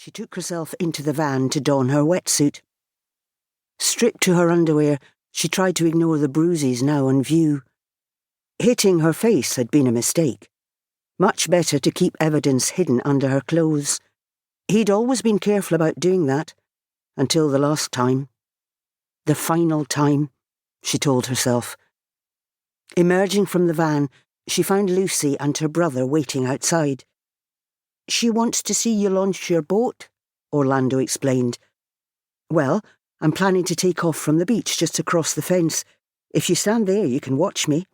She took herself into the van to don her wetsuit. Stripped to her underwear, she tried to ignore the bruises now on view. Hitting her face had been a mistake. Much better to keep evidence hidden under her clothes. He'd always been careful about doing that, until the last time. The final time, she told herself. Emerging from the van, she found Lucy and her brother waiting outside. "She wants to see you launch your boat," Orlando explained. "Well, I'm planning to take off from the beach just across the fence. If you stand there, you can watch me."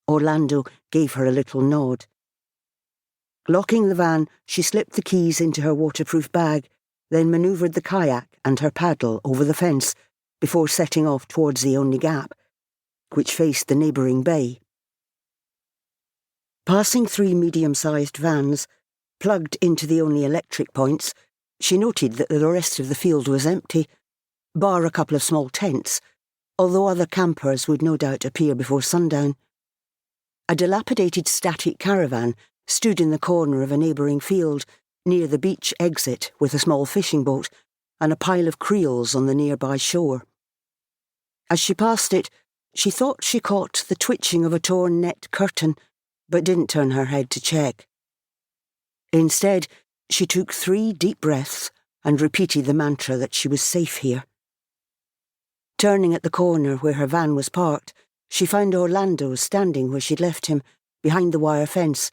Orlando gave her a little nod. Locking the van, she slipped the keys into her waterproof bag, then manoeuvred the kayak and her paddle over the fence before setting off towards the only gap, which faced the neighbouring bay. Passing 3 medium-sized vans, plugged into the only electric points, she noted that the rest of the field was empty, bar a couple of small tents, although other campers would no doubt appear before sundown. A dilapidated static caravan stood in the corner of a neighbouring field, near the beach exit with a small fishing boat and a pile of creels on the nearby shore. As she passed it, she thought she caught the twitching of a torn net curtain, but didn't turn her head to check. Instead, she took 3 deep breaths and repeated the mantra that she was safe here. Turning at the corner where her van was parked, she found Orlando standing where she'd left him, behind the wire fence,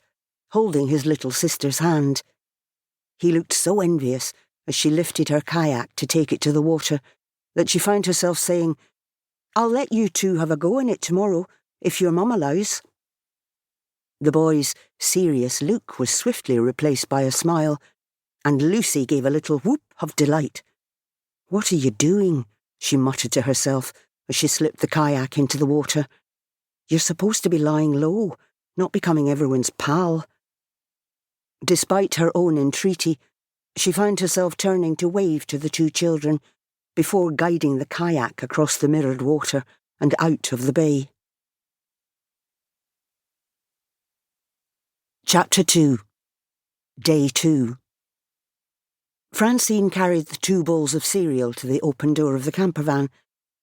holding his little sister's hand. He looked so envious as she lifted her kayak to take it to the water that she found herself saying, "I'll let you two have a go in it tomorrow, if your mum allows." The boy's serious look was swiftly replaced by a smile, and Lucy gave a little whoop of delight. "What are you doing?" she muttered to herself as she slipped the kayak into the water. "You're supposed to be lying low, not becoming everyone's pal." Despite her own entreaty, she found herself turning to wave to the 2 children before guiding the kayak across the mirrored water and out of the bay. Chapter 2. Day 2. Francine carried the 2 bowls of cereal to the open door of the campervan,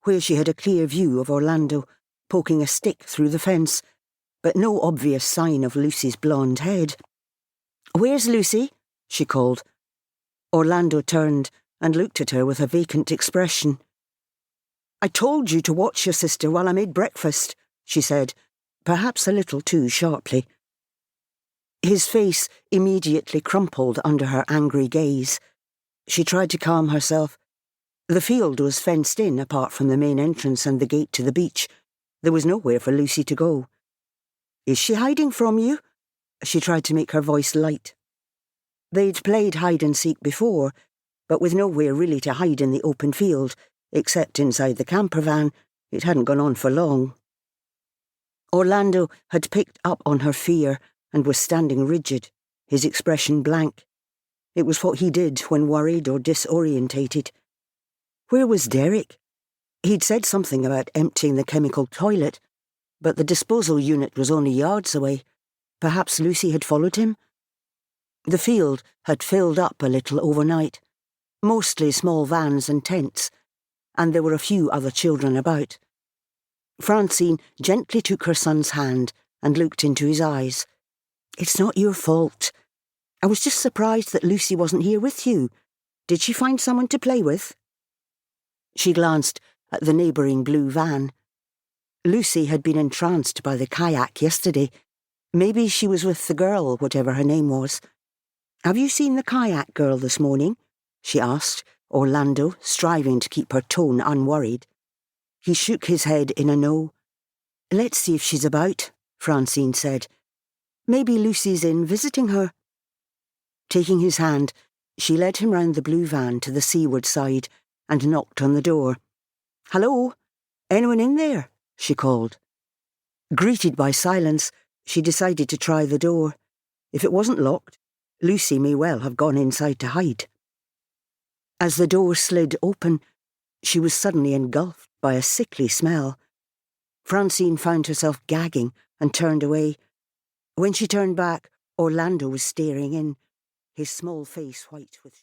where she had a clear view of Orlando, poking a stick through the fence, but no obvious sign of Lucy's blonde head. "Where's Lucy?" she called. Orlando turned and looked at her with a vacant expression. "I told you to watch your sister while I made breakfast," she said, perhaps a little too sharply. His face immediately crumpled under her angry gaze. She tried to calm herself. The field was fenced in apart from the main entrance and the gate to the beach. There was nowhere for Lucy to go. "Is she hiding from you?" She tried to make her voice light. They'd played hide-and-seek before, but with nowhere really to hide in the open field, except inside the campervan. It hadn't gone on for long. Orlando had picked up on her fear and was standing rigid, his expression blank. It was what he did when worried or disorientated. Where was Derek? He'd said something about emptying the chemical toilet, but the disposal unit was only yards away. Perhaps Lucy had followed him? The field had filled up a little overnight, mostly small vans and tents, and there were a few other children about. Francine gently took her son's hand and looked into his eyes. "It's not your fault. I was just surprised that Lucy wasn't here with you. Did she find someone to play with?" She glanced at the neighbouring blue van. Lucy had been entranced by the kayak yesterday. Maybe she was with the girl, whatever her name was. "Have you seen the kayak girl this morning?" she asked, Orlando striving to keep her tone unworried. He shook his head in a no. "Let's see if she's about," Francine said. "Maybe Lucy's in visiting her." Taking his hand, she led him round the blue van to the seaward side and knocked on the door. "Hello? Anyone in there?" she called. Greeted by silence, she decided to try the door. If it wasn't locked, Lucy may well have gone inside to hide. As the door slid open, she was suddenly engulfed by a sickly smell. Francine found herself gagging and turned away. When she turned back, Orlando was staring in, his small face white with